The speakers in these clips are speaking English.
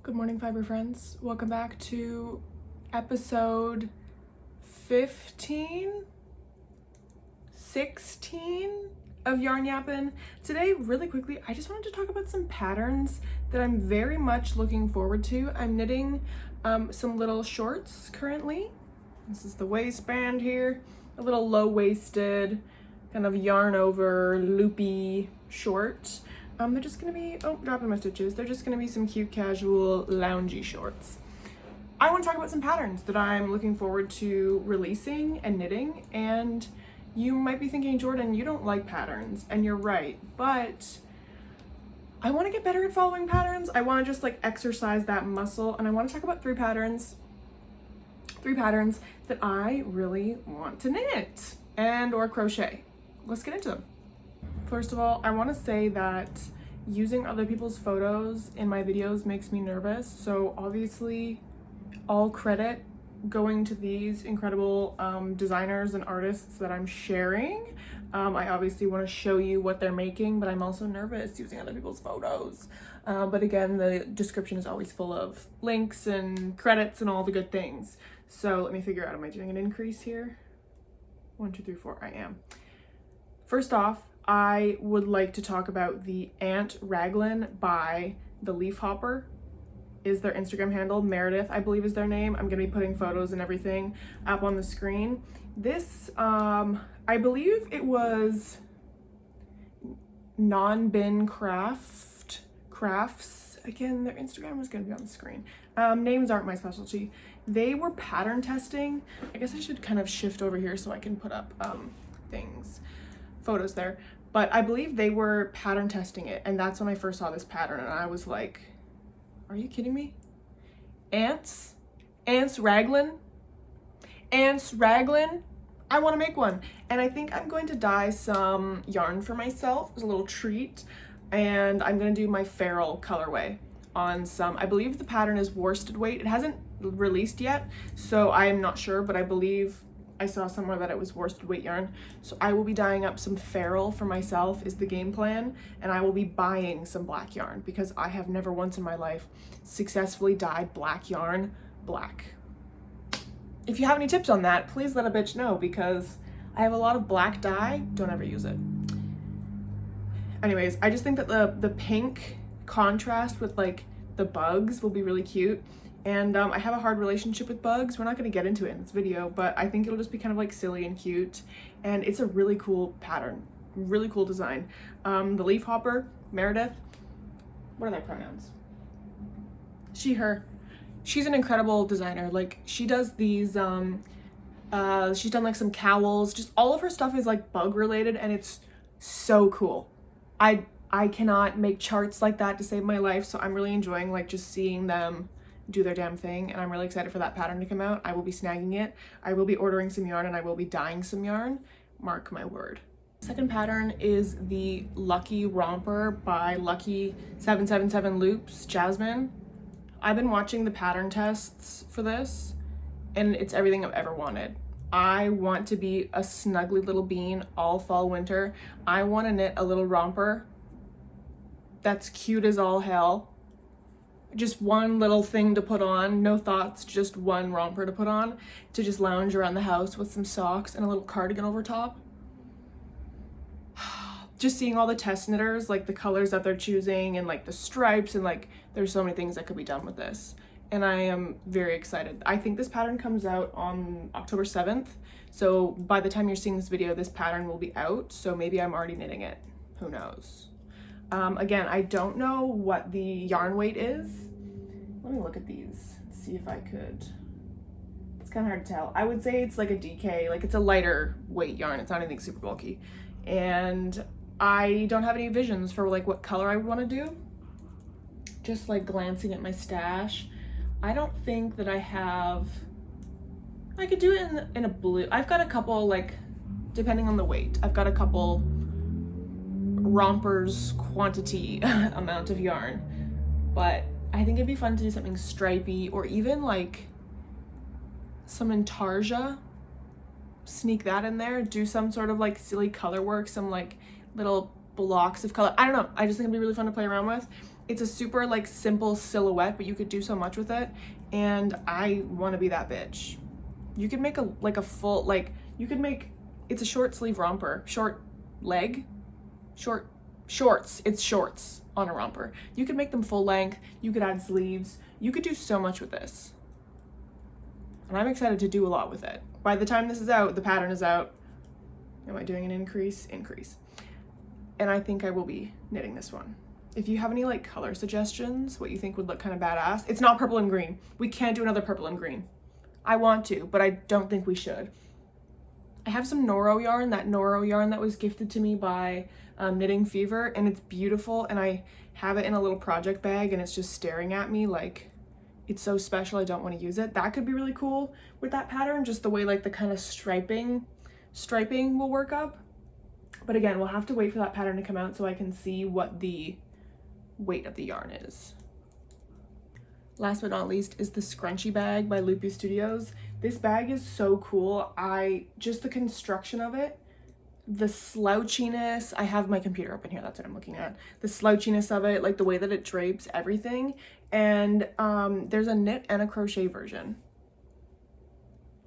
Good morning, fiber friends. Welcome back to episode 15, 16 of Yarn Yappin'. Today, really quickly, I just wanted to talk about some patterns that I'm very much looking forward to. I'm knitting some little shorts currently. This is the waistband here, a little low-waisted, kind of yarn over loopy short. They're just gonna be, dropping my stitches. They're just gonna be some cute, casual, loungy shorts. I wanna talk about some patterns that I'm looking forward to releasing and knitting. And you might be thinking, Jordan, you don't like patterns, and you're right, but I wanna get better at following patterns. I wanna just like exercise that muscle, and I wanna talk about three patterns that I really want to knit and or crochet. Let's get into them. First of all, I want to say that using other people's photos in my videos makes me nervous. So obviously, all credit going to these incredible designers and artists that I'm sharing. I obviously want to show you what they're making, but I'm also nervous using other people's photos. But again, the description is always full of links and credits and all the good things. So let me figure out, am I doing an increase here? 1, 2, 3, 4, I am. First off, I would like to talk about the Aunt Raglan by the Leaf Hopper is their Instagram handle. Meredith, I believe, is their name. I'm gonna be putting photos and everything up on the screen. This, I believe it was Non-Bin Crafts. Again, their Instagram is gonna be on the screen. Names aren't my specialty. They were pattern testing. I guess I should kind of shift over here so I can put up photos there, but I believe they were pattern testing it, and that's when I first saw this pattern, and I was like, are you kidding me? Ants Raglan, I want to make one. And I think I'm going to dye some yarn for myself as a little treat, and I'm going to do my feral colorway on some, I believe the pattern is worsted weight. It hasn't released yet, so I'm not sure, but I believe I saw somewhere that it was worsted weight yarn. So I will be dyeing up some feral for myself is the game plan, and I will be buying some black yarn because I have never once in my life successfully dyed black yarn black. If you have any tips on that, please let a bitch know because I have a lot of black dye, don't ever use it. Anyways, I just think that the pink contrast with like the bugs will be really cute. And I have a hard relationship with bugs. We're not going to get into it in this video, but I think it'll just be kind of like silly and cute. And it's a really cool pattern, really cool design. The Leaf Hopper, Meredith, what are their pronouns? She, her. She's an incredible designer. Like she does these, she's done like some cowls. Just all of her stuff is like bug related, and it's so cool. I cannot make charts like that to save my life, so I'm really enjoying like just seeing them do their damn thing, and I'm really excited for that pattern to come out. I will be snagging it. I will be ordering some yarn, and I will be dyeing some yarn. Mark my word. Second pattern is the Lucky Romper by Lucky 777 Loops, Jasmine. I've been watching the pattern tests for this, and it's everything I've ever wanted. I want to be a snuggly little bean all fall winter. I want to knit a little romper that's cute as all hell. Just one little thing to put on, no thoughts, just one romper to put on to just lounge around the house with some socks and a little cardigan over top. Just seeing all the test knitters, like the colors that they're choosing and like the stripes, and like there's so many things that could be done with this. And I am very excited. I think this pattern comes out on October 7th. So by the time you're seeing this video, this pattern will be out. So maybe I'm already knitting it, who knows? Again, I don't know what the yarn weight is. Let me look at these and see if I could. It's kind of hard to tell. I would say it's like a DK, like it's a lighter weight yarn. It's not anything super bulky. And I don't have any visions for like what color I would want to do. Just like glancing at my stash, I don't think that I have, I could do it in a blue. I've got a couple, like, depending on the weight, I've got a couple rompers quantity amount of yarn, but I think it'd be fun to do something stripy, or even like some intarsia, sneak that in there, do some sort of like silly color work, some like little blocks of color. I don't know, I just think it'd be really fun to play around with. It's a super like simple silhouette, but you could do so much with it, and I want to be that bitch. You could make a full, like, you could make, it's a short sleeve romper, short leg, shorts, it's shorts on a romper. You could make them full length, you could add sleeves, you could do so much with this. And I'm excited to do a lot with it. By the time this is out, the pattern is out. Am I doing an increase? Increase. And I think I will be knitting this one. If you have any like color suggestions, what you think would look kind of badass. It's not purple and green. We can't do another purple and green. I want to, but I don't think we should. I have some Noro yarn, that Noro yarn that was gifted to me by Knitting Fever, and it's beautiful, and I have it in a little project bag, and it's just staring at me like it's so special I don't want to use it. That could be really cool with that pattern, just the way like the kind of striping will work up. But again, we'll have to wait for that pattern to come out so I can see what the weight of the yarn is. Last but not least is the Scrunchie Bag by LoupyStudio. This bag is so cool. Just the construction of it, the slouchiness, I have my computer open here, that's what I'm looking at. The slouchiness of it, like the way that it drapes everything. And there's a knit and a crochet version.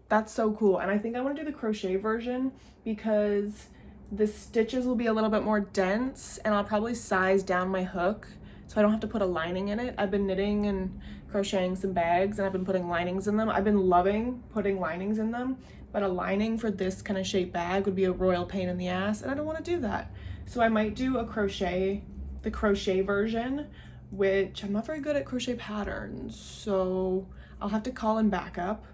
That's so cool. And I think I want to do the crochet version because the stitches will be a little bit more dense, and I'll probably size down my hook so I don't have to put a lining in it. I've been knitting and crocheting some bags, and I've been putting linings in them. I've been loving putting linings in them, but a lining for this kind of shaped bag would be a royal pain in the ass, and I don't want to do that. So I might do the crochet version, which I'm not very good at crochet patterns, so I'll have to call in backup,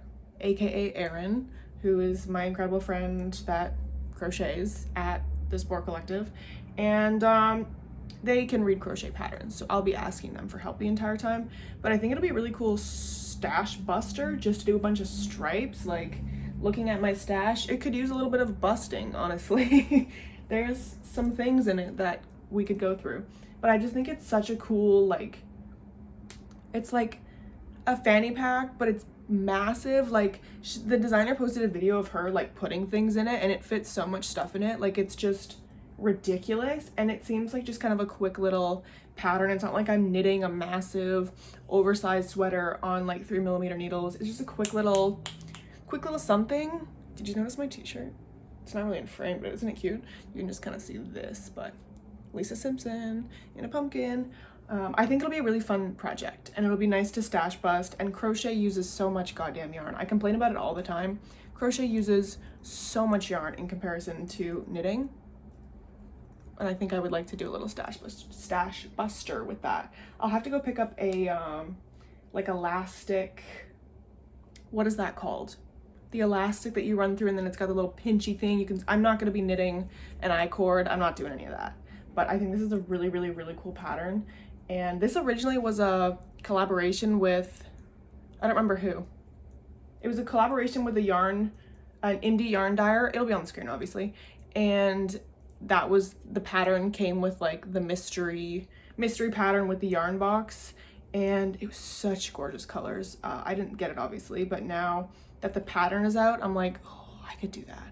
aka Erin, who is my incredible friend that crochets at the Spore Collective, and they can read crochet patterns, so I'll be asking them for help the entire time. But I think it'll be a really cool stash buster just to do a bunch of stripes. Like, looking at my stash, it could use a little bit of busting, honestly. There's some things in it that we could go through, but I just think it's such a cool, like, it's like a fanny pack, but it's massive. Like, the designer posted a video of her like putting things in it, and it fits so much stuff in it, like it's just ridiculous. And it seems like just kind of a quick little pattern. It's not like I'm knitting a massive oversized sweater on like 3mm needles. It's just a quick little something. Did you notice my t-shirt? It's not really in frame, but isn't it cute? You can just kind of see this, but Lisa Simpson in a pumpkin. I think it'll be a really fun project, and it'll be nice to stash bust, and crochet uses so much goddamn yarn. I complain about it all the time. Crochet uses so much yarn in comparison to knitting, and I think I would like to do a little stash buster with that. I'll have to go pick up a like elastic, what is that called? The elastic that you run through and then it's got the little pinchy thing. I'm not gonna be knitting an I-cord. I'm not doing any of that. But I think this is a really, really, really cool pattern. And this originally was a collaboration with, I don't remember who. It was a collaboration with an indie yarn dyer. It'll be on the screen, obviously. And that was, the pattern came with like the mystery pattern with the yarn box. And it was such gorgeous colors. I didn't get it, obviously, but now that the pattern is out, I'm like, oh, I could do that.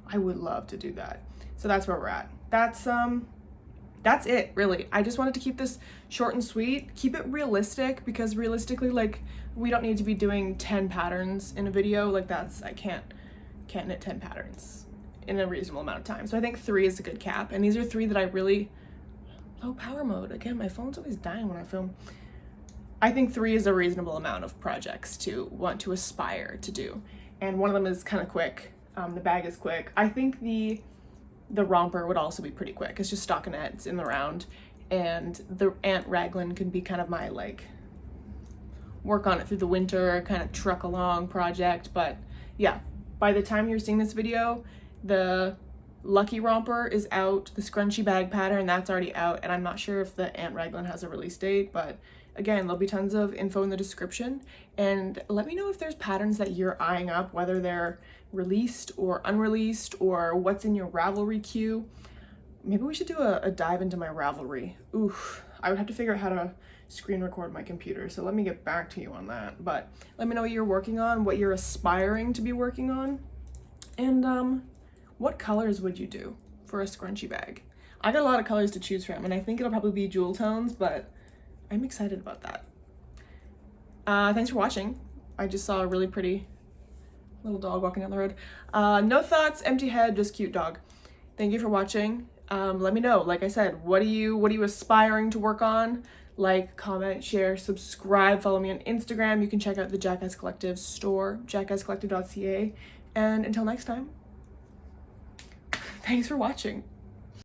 I would love to do that. So that's where we're at. That's it, really. I just wanted to keep this short and sweet, keep it realistic, because realistically, like, we don't need to be doing 10 patterns in a video. Like, I can't knit 10 patterns in a reasonable amount of time. So I think 3 is a good cap, and these are 3 that I really, low power mode. Again, my phone's always dying when I film. I think 3 is a reasonable amount of projects to want to aspire to do. And one of them is kind of quick. The bag is quick. I think the romper would also be pretty quick. It's just stockinette, it's in the round, and the ant raglan can be kind of my like work on it through the winter, kind of truck along project. But yeah, by the time you're seeing this video, the Lucky romper is out, the Scrunchie Bag Pattern, that's already out, and I'm not sure if the ant raglan has a release date, but again, there'll be tons of info in the description. And let me know if there's patterns that you're eyeing up, whether they're released or unreleased, or what's in your Ravelry queue. Maybe we should do a dive into my Ravelry. Oof, I would have to figure out how to screen record my computer, so let me get back to you on that. But let me know what you're working on, what you're aspiring to be working on, and what colors would you do for a scrunchie bag? I got a lot of colors to choose from, and I think it'll probably be jewel tones, but I'm excited about that. Thanks for watching. I just saw a really pretty little dog walking down the road. No thoughts, empty head, just cute dog. Thank you for watching. Let me know, like I said, what are you aspiring to work on? Like, comment, share, subscribe, follow me on Instagram. You can check out the Jackass Collective store, jackasscollective.ca. And until next time, thanks for watching.